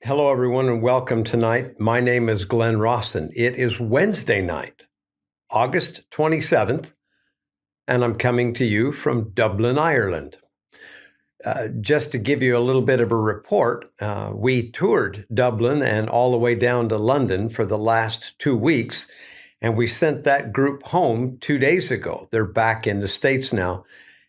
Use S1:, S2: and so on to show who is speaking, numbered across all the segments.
S1: Hello, everyone, and welcome tonight. My name is Glenn Rawson. It is Wednesday night, August 27th, and I'm coming to you from Dublin, Ireland. Just to give you a little bit of a report, we toured Dublin and all the way down to London for the last 2 weeks, and we sent that group home 2 days ago. They're back in the States now,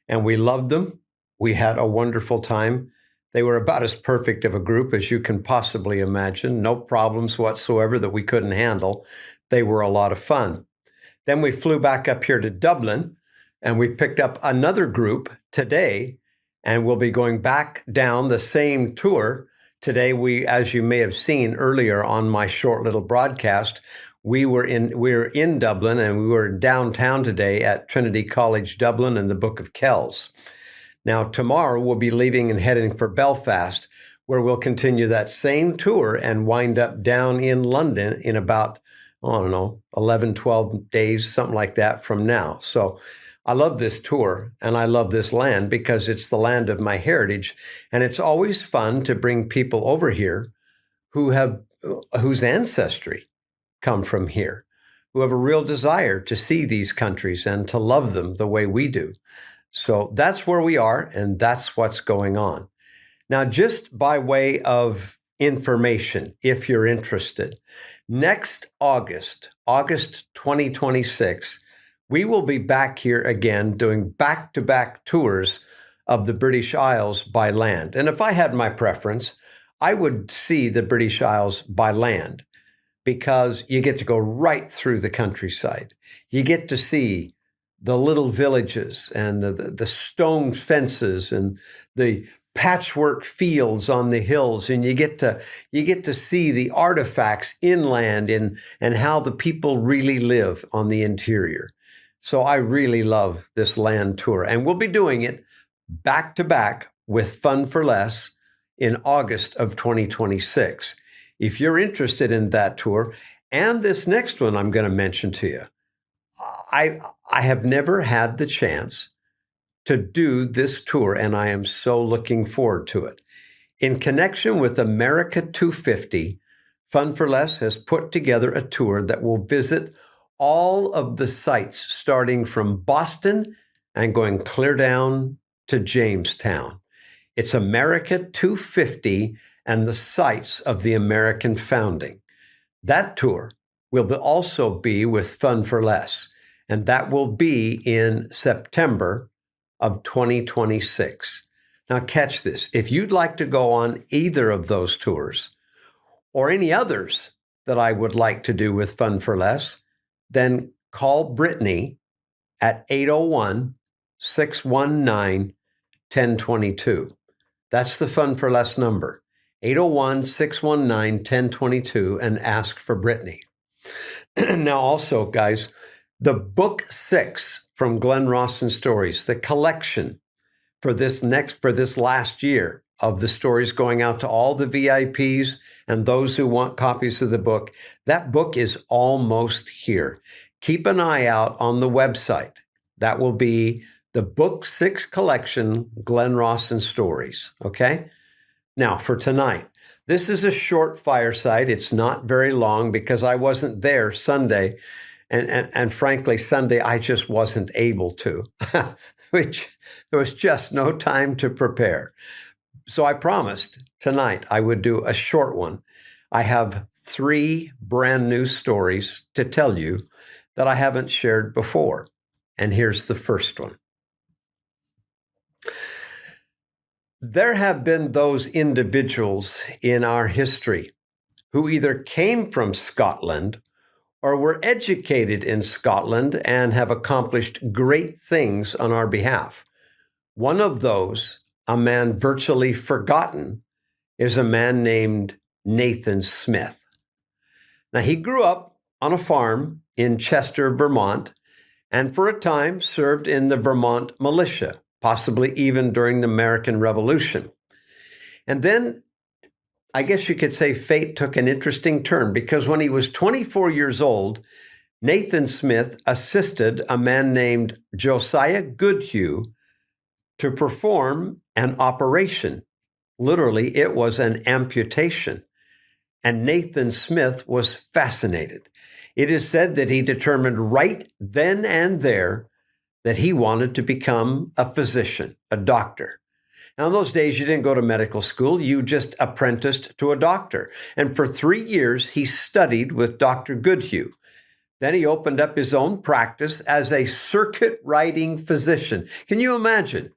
S1: and we loved them. We had a wonderful time. They were about as perfect of a group as you can possibly imagine. No problems whatsoever that we couldn't handle. They were a lot of fun. Then we flew back up here to Dublin, and we picked up another group today, and we'll be going back down the same tour. Today, as you may have seen earlier on my short little broadcast, we were in Dublin, and we were downtown today at Trinity College Dublin and the Book of Kells. Now, tomorrow we'll be leaving and heading for Belfast, where we'll continue that same tour and wind up down in London in about, 11, 12 days, something like that from now. So I love this tour and I love this land because it's the land of my heritage. And it's always fun to bring people over here whose ancestry come from here, who have a real desire to see these countries and to love them the way we do. So that's where we are, and that's what's going on. Now, just by way of information, if you're interested, next August 2026, we will be back here again doing back-to-back tours of the British Isles by land. And if I had my preference, I would see the British Isles by land because you get to go right through the countryside. You get to see the little villages and the stone fences and the patchwork fields on the hills, and you get to see the artifacts inland and how the people really live on the interior. So I really love this land tour, and we'll be doing it back to back with Fun for Less in August of 2026. If you're interested in that tour and this next one I'm going to mention to you, I have never had the chance to do this tour, and I am so looking forward to it. In connection with America 250, Fun for Less has put together a tour that will visit all of the sites starting from Boston and going clear down to Jamestown. It's America 250 and the sites of the American founding. That tour will also be with Fun for Less, and that will be in September of 2026. Now catch this. If you'd like to go on either of those tours or any others that I would like to do with Fun for Less, then call Brittany at 801-619-1022. That's the Fun for Less number, 801-619-1022, and ask for Brittany. Now also, guys, the book 6 from Glenn Rawson Stories, the collection for this last year of the stories going out to all the VIPs and those who want copies of the book, that book is almost here. Keep an eye out on the website. That will be the book 6 collection, Glenn Rawson Stories, okay? Now, for tonight, this is a short fireside. It's not very long because I wasn't there Sunday. And frankly, Sunday, I just wasn't able to, which there was just no time to prepare. So I promised tonight I would do a short one. I have 3 brand new stories to tell you that I haven't shared before. And here's the first one. There have been those individuals in our history who either came from Scotland or were educated in Scotland and have accomplished great things on our behalf. One of those, a man virtually forgotten, is a man named Nathan Smith. Now, he grew up on a farm in Chester, Vermont, and for a time served in the Vermont militia, possibly even during the American Revolution. And then I guess you could say fate took an interesting turn because when he was 24 years old, Nathan Smith assisted a man named Josiah Goodhue to perform an operation. Literally, it was an amputation. and Nathan Smith was fascinated. It is said that he determined right then and there that he wanted to become a physician, a doctor. Now, in those days, you didn't go to medical school, you just apprenticed to a doctor. And for 3 years, he studied with Dr. Goodhue. Then he opened up his own practice as a circuit riding physician. Can you imagine?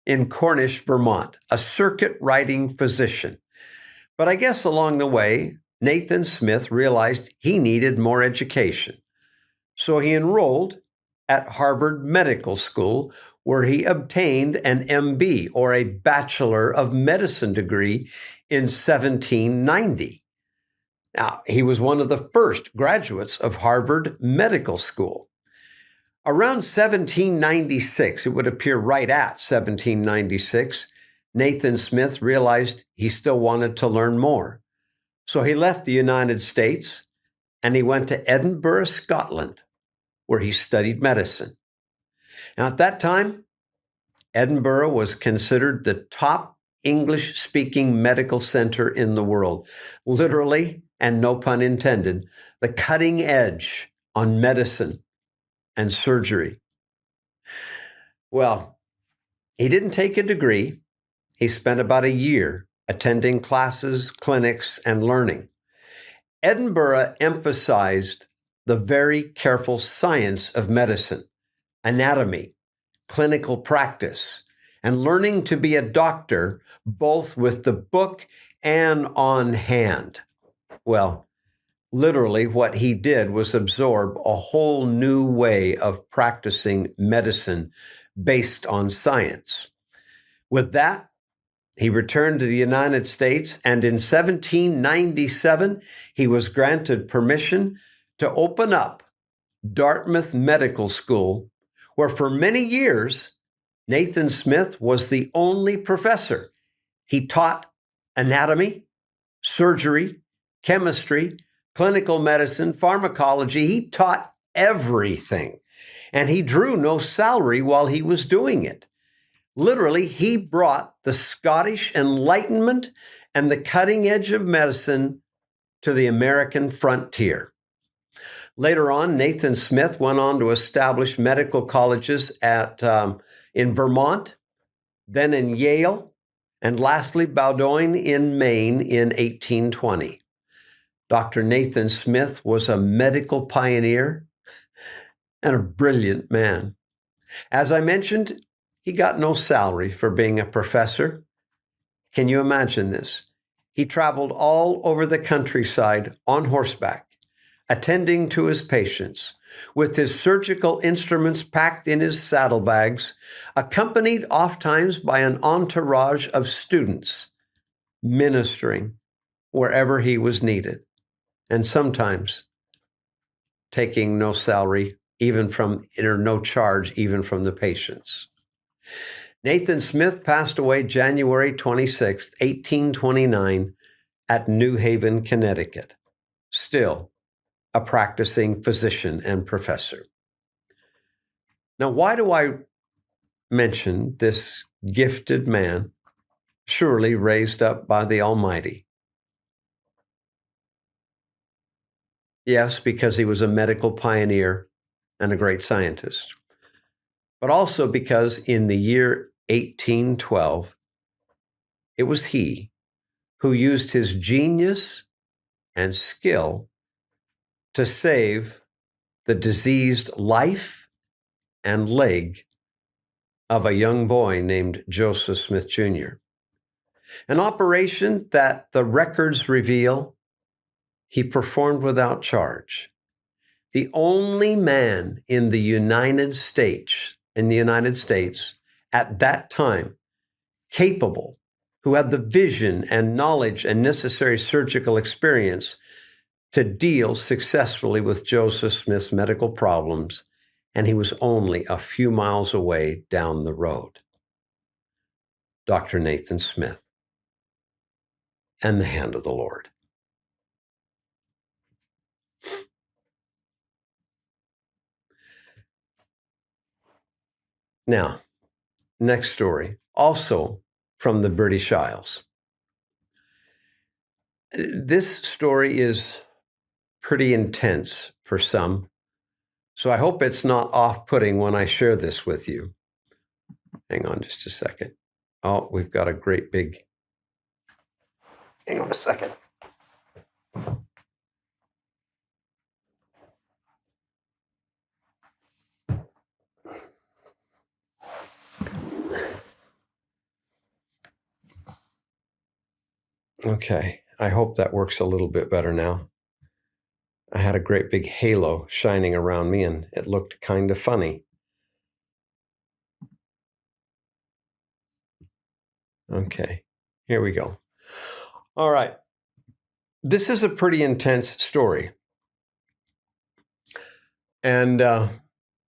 S1: In Cornish, Vermont, a circuit riding physician. But I guess along the way, Nathan Smith realized he needed more education. So he enrolled at Harvard Medical School, where he obtained an MB, or a Bachelor of Medicine degree, in 1790. Now, he was one of the first graduates of Harvard Medical School. Around 1796, it would appear right at 1796, Nathan Smith realized he still wanted to learn more. So he left the United States and he went to Edinburgh, Scotland, where he studied medicine. Now, at that time, Edinburgh was considered the top English-speaking medical center in the world. Literally, and no pun intended, the cutting edge on medicine and surgery. Well, he didn't take a degree. He spent about a year attending classes, clinics, and learning. Edinburgh emphasized the very careful science of medicine, anatomy, clinical practice, and learning to be a doctor, both with the book and on hand. Well, literally what he did was absorb a whole new way of practicing medicine based on science. With that, he returned to the United States, and in 1797, he was granted permission to open up Dartmouth Medical School, where for many years, Nathan Smith was the only professor. He taught anatomy, surgery, chemistry, clinical medicine, pharmacology. He taught everything, and he drew no salary while he was doing it. Literally, he brought the Scottish Enlightenment and the cutting edge of medicine to the American frontier. Later on, Nathan Smith went on to establish medical colleges in Vermont, then in Yale, and lastly, Bowdoin in Maine in 1820. Dr. Nathan Smith was a medical pioneer and a brilliant man. As I mentioned, he got no salary for being a professor. Can you imagine this? He traveled all over the countryside on horseback, attending to his patients, with his surgical instruments packed in his saddlebags, accompanied oftentimes by an entourage of students, ministering wherever he was needed, and sometimes taking no salary, or no charge, even from the patients. Nathan Smith passed away January 26, 1829, at New Haven, Connecticut, still a practicing physician and professor. Now, why do I mention this gifted man, surely raised up by the Almighty? Yes, because he was a medical pioneer and a great scientist, but also because in the year 1812, it was he who used his genius and skill to save the diseased life and leg of a young boy named Joseph Smith Jr. An operation that the records reveal he performed without charge. The only man in the United States at that time capable, who had the vision and knowledge and necessary surgical experience to deal successfully with Joseph Smith's medical problems, and he was only a few miles away down the road. Dr. Nathan Smith and the hand of the Lord. Now, next story, also from the British Isles. This story is pretty intense for some, so I hope it's not off-putting when I share this with you. Hang on just a second. Oh, we've got a great big... Hang on a second. Okay, I hope that works a little bit better now. I had a great big halo shining around me, and it looked kind of funny. Okay, here we go. All right. This is a pretty intense story. And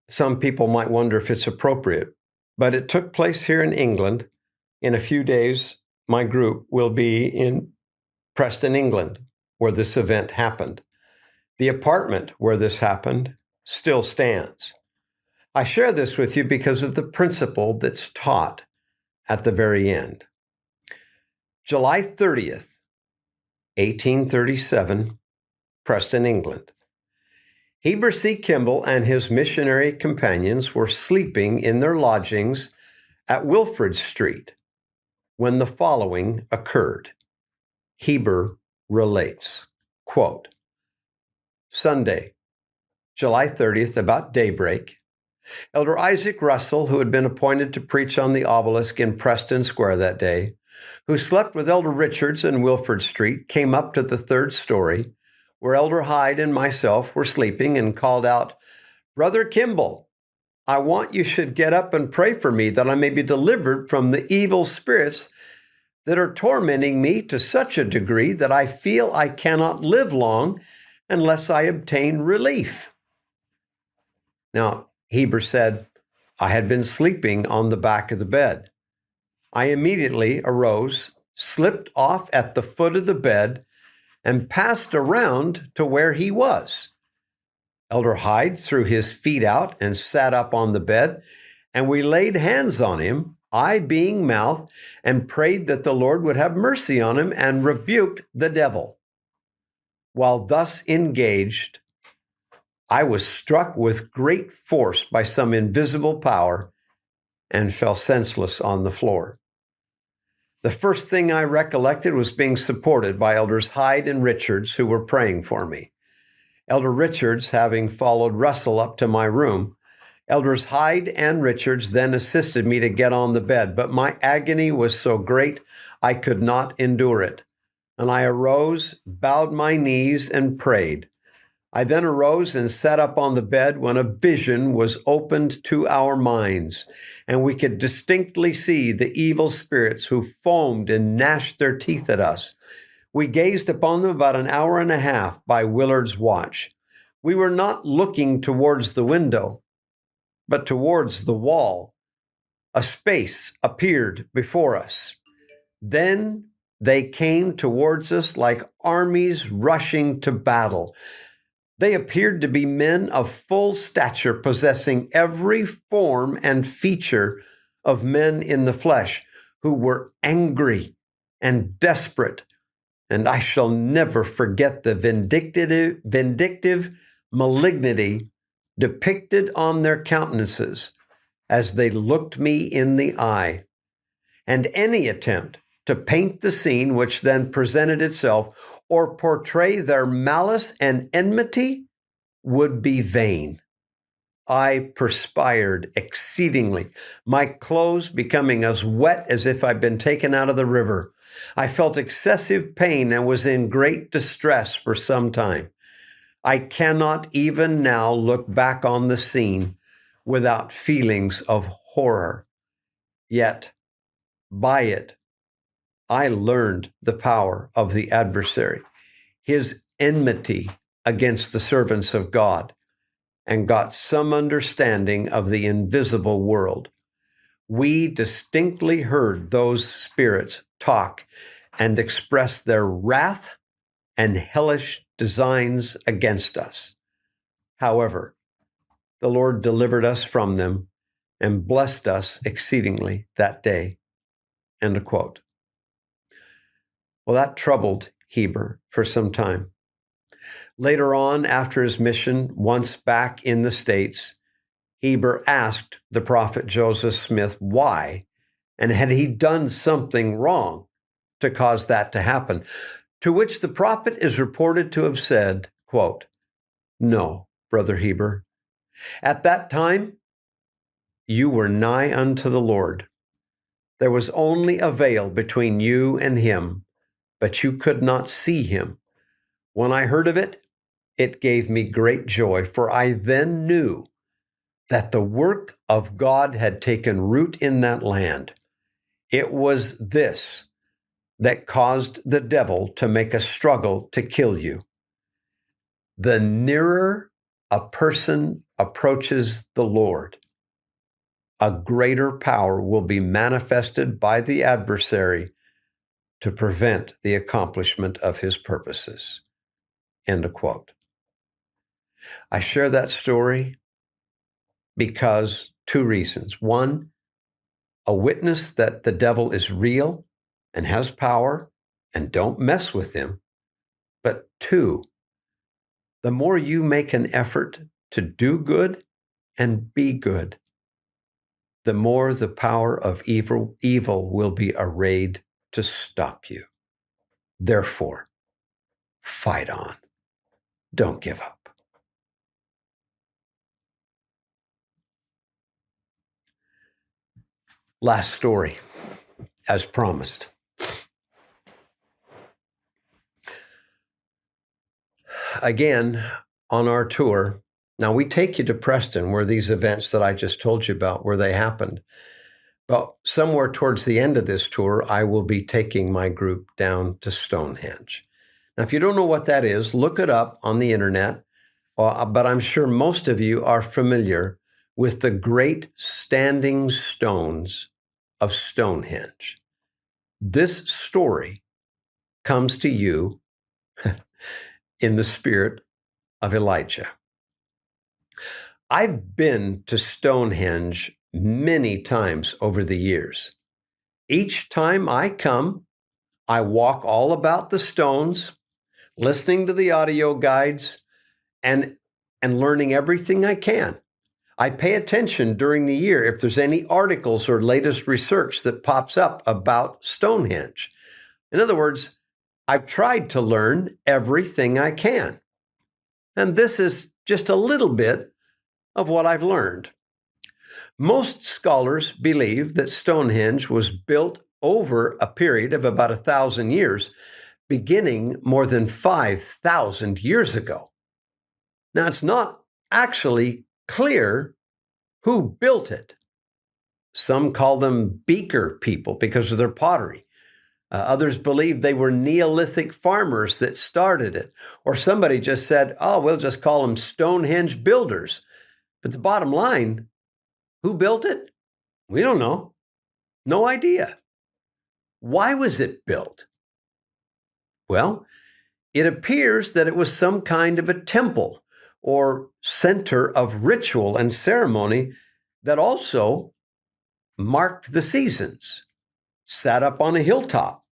S1: some people might wonder if it's appropriate, but it took place here in England. In a few days, my group will be in Preston, England, where this event happened. The apartment where this happened still stands. I share this with you because of the principle that's taught at the very end. July 30th, 1837, Preston, England. Heber C. Kimball and his missionary companions were sleeping in their lodgings at Wilfrid Street when the following occurred. Heber relates, quote, Sunday, July 30th, about daybreak, Elder Isaac Russell, who had been appointed to preach on the obelisk in Preston Square that day, who slept with Elder Richards in Wilfrid Street, came up to the third story, where Elder Hyde and myself were sleeping, and called out, Brother Kimball, I want you should get up and pray for me that I may be delivered from the evil spirits that are tormenting me to such a degree that I feel I cannot live long unless I obtain relief. Now, Heber said, I had been sleeping on the back of the bed. I immediately arose, slipped off at the foot of the bed, and passed around to where he was. Elder Hyde threw his feet out and sat up on the bed, and we laid hands on him, I being mouth, and prayed that the Lord would have mercy on him, and rebuked the devil. While thus engaged, I was struck with great force by some invisible power and fell senseless on the floor. The first thing I recollected was being supported by Elders Hyde and Richards, who were praying for me. Elder Richards having followed Russell up to my room, Elders Hyde and Richards then assisted me to get on the bed, but my agony was so great I could not endure it. And I arose, bowed my knees, and prayed. I then arose and sat up on the bed when a vision was opened to our minds, and we could distinctly see the evil spirits who foamed and gnashed their teeth at us. We gazed upon them about an hour and a half by Willard's watch. We were not looking towards the window, but towards the wall. A space appeared before us. Then they came towards us like armies rushing to battle. They appeared to be men of full stature, possessing every form and feature of men in the flesh, who were angry and desperate. And I shall never forget the vindictive malignity depicted on their countenances as they looked me in the eye. And any attempt to paint the scene which then presented itself or portray their malice and enmity would be vain. I perspired exceedingly, my clothes becoming as wet as if I'd been taken out of the river. I felt excessive pain and was in great distress for some time. I cannot even now look back on the scene without feelings of horror. Yet, by it, I learned the power of the adversary, his enmity against the servants of God, and got some understanding of the invisible world. We distinctly heard those spirits talk and express their wrath and hellish designs against us. However, the Lord delivered us from them and blessed us exceedingly that day. End of quote. Well, that troubled Heber for some time. Later on, after his mission, once back in the States, Heber asked the prophet Joseph Smith why, and had he done something wrong to cause that to happen, to which the prophet is reported to have said, quote, "No, Brother Heber, at that time you were nigh unto the Lord. There was only a veil between you and him, but you could not see him. When I heard of it, it gave me great joy, for I then knew that the work of God had taken root in that land. It was this that caused the devil to make a struggle to kill you. The nearer a person approaches the Lord, a greater power will be manifested by the adversary to prevent the accomplishment of his purposes." End of quote. I share that story because two reasons. One, a witness that the devil is real and has power and don't mess with him. But two, the more you make an effort to do good and be good, the more the power of evil will be arrayed to stop you. Therefore, fight on. Don't give up. Last story, as promised. Again, on our tour, now we take you to Preston, where these events that I just told you about, where they happened. But somewhere towards the end of this tour, I will be taking my group down to Stonehenge. Now, if you don't know what that is, look it up on the internet. But I'm sure most of you are familiar with the great standing stones of Stonehenge. This story comes to you in the spirit of Elijah. I've been to Stonehenge many times over the years. Each time I come, I walk all about the stones, listening to the audio guides and learning everything I can. I pay attention during the year if there's any articles or latest research that pops up about Stonehenge. In other words, I've tried to learn everything I can. And this is just a little bit of what I've learned. Most scholars believe that Stonehenge was built over a period of about 1,000 years, beginning more than 5,000 years ago. Now, it's not actually clear who built it. Some call them beaker people because of their pottery. Others believe they were Neolithic farmers that started it. Or somebody just said, oh, we'll just call them Stonehenge builders. But the bottom line, who built it? We don't know. No idea. Why was it built? Well, it appears that it was some kind of a temple or center of ritual and ceremony that also marked the seasons, sat up on a hilltop.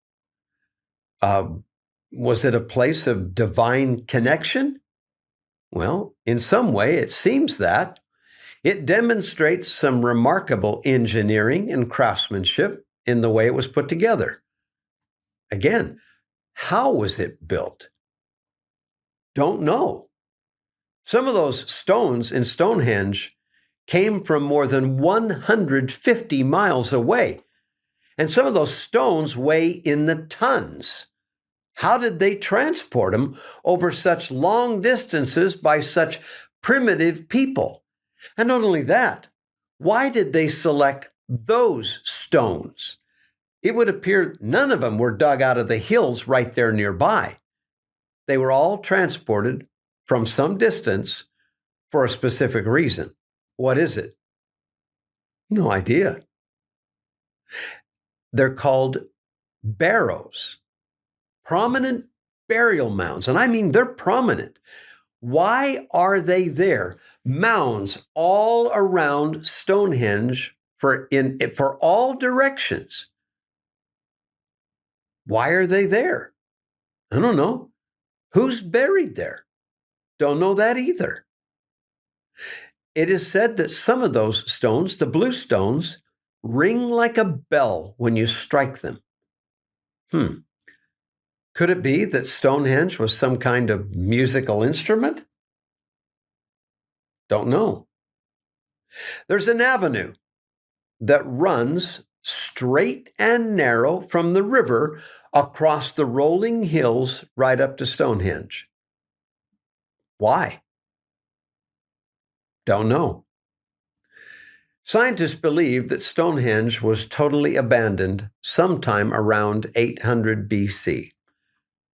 S1: Was it a place of divine connection? Well, in some way, it seems that. It demonstrates some remarkable engineering and craftsmanship in the way it was put together. Again, how was it built? Don't know. Some of those stones in Stonehenge came from more than 150 miles away. And some of those stones weigh in the tons. How did they transport them over such long distances by such primitive people? And not only that, why did they select those stones? It would appear none of them were dug out of the hills right there nearby. They were all transported from some distance for a specific reason. What is it? No idea. They're called barrows, prominent burial mounds. And I mean, they're prominent. Why are they there? Mounds all around Stonehenge for all directions. Why are they there? I don't know. Who's buried there? Don't know that either. It is said that some of those stones, the blue stones, ring like a bell when you strike them. Could it be that Stonehenge was some kind of musical instrument? Don't know. There's an avenue that runs straight and narrow from the river across the rolling hills right up to Stonehenge. Why? Don't know. Scientists believe that Stonehenge was totally abandoned sometime around 800 BC,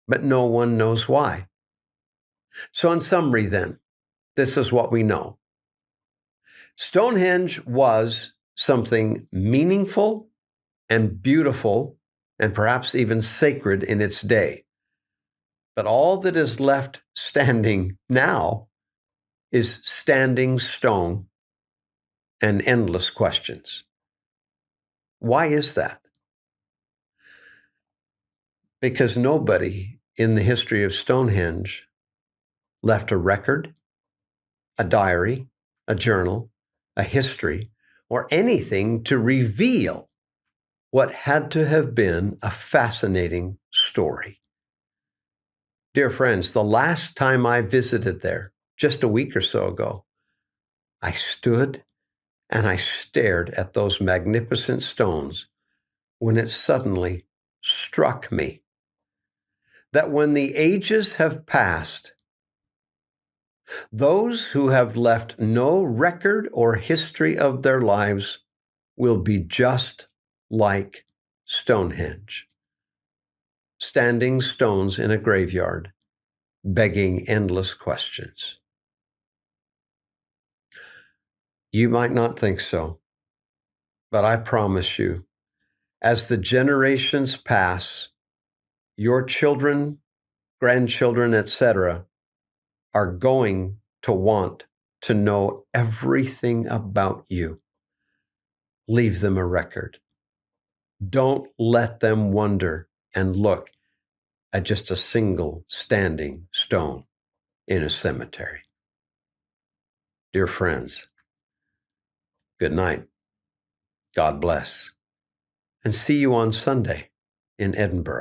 S1: but no one knows why. So, in summary, then, this is what we know. Stonehenge was something meaningful and beautiful and perhaps even sacred in its day. But all that is left standing now is standing stone and endless questions. Why is that? Because nobody in the history of Stonehenge left a record, a diary, a journal, a history, or anything to reveal what had to have been a fascinating story. Dear friends, the last time I visited there, just a week or so ago, I stood and I stared at those magnificent stones when it suddenly struck me that when the ages have passed, those who have left no record or history of their lives will be just like Stonehenge, standing stones in a graveyard, begging endless questions. You might not think so, but I promise you, as the generations pass, your children, grandchildren, etc., are going to want to know everything about you. Leave them a record. Don't let them wonder and look at just a single standing stone in a cemetery. Dear friends, good night. God bless. And see you on Sunday in Edinburgh.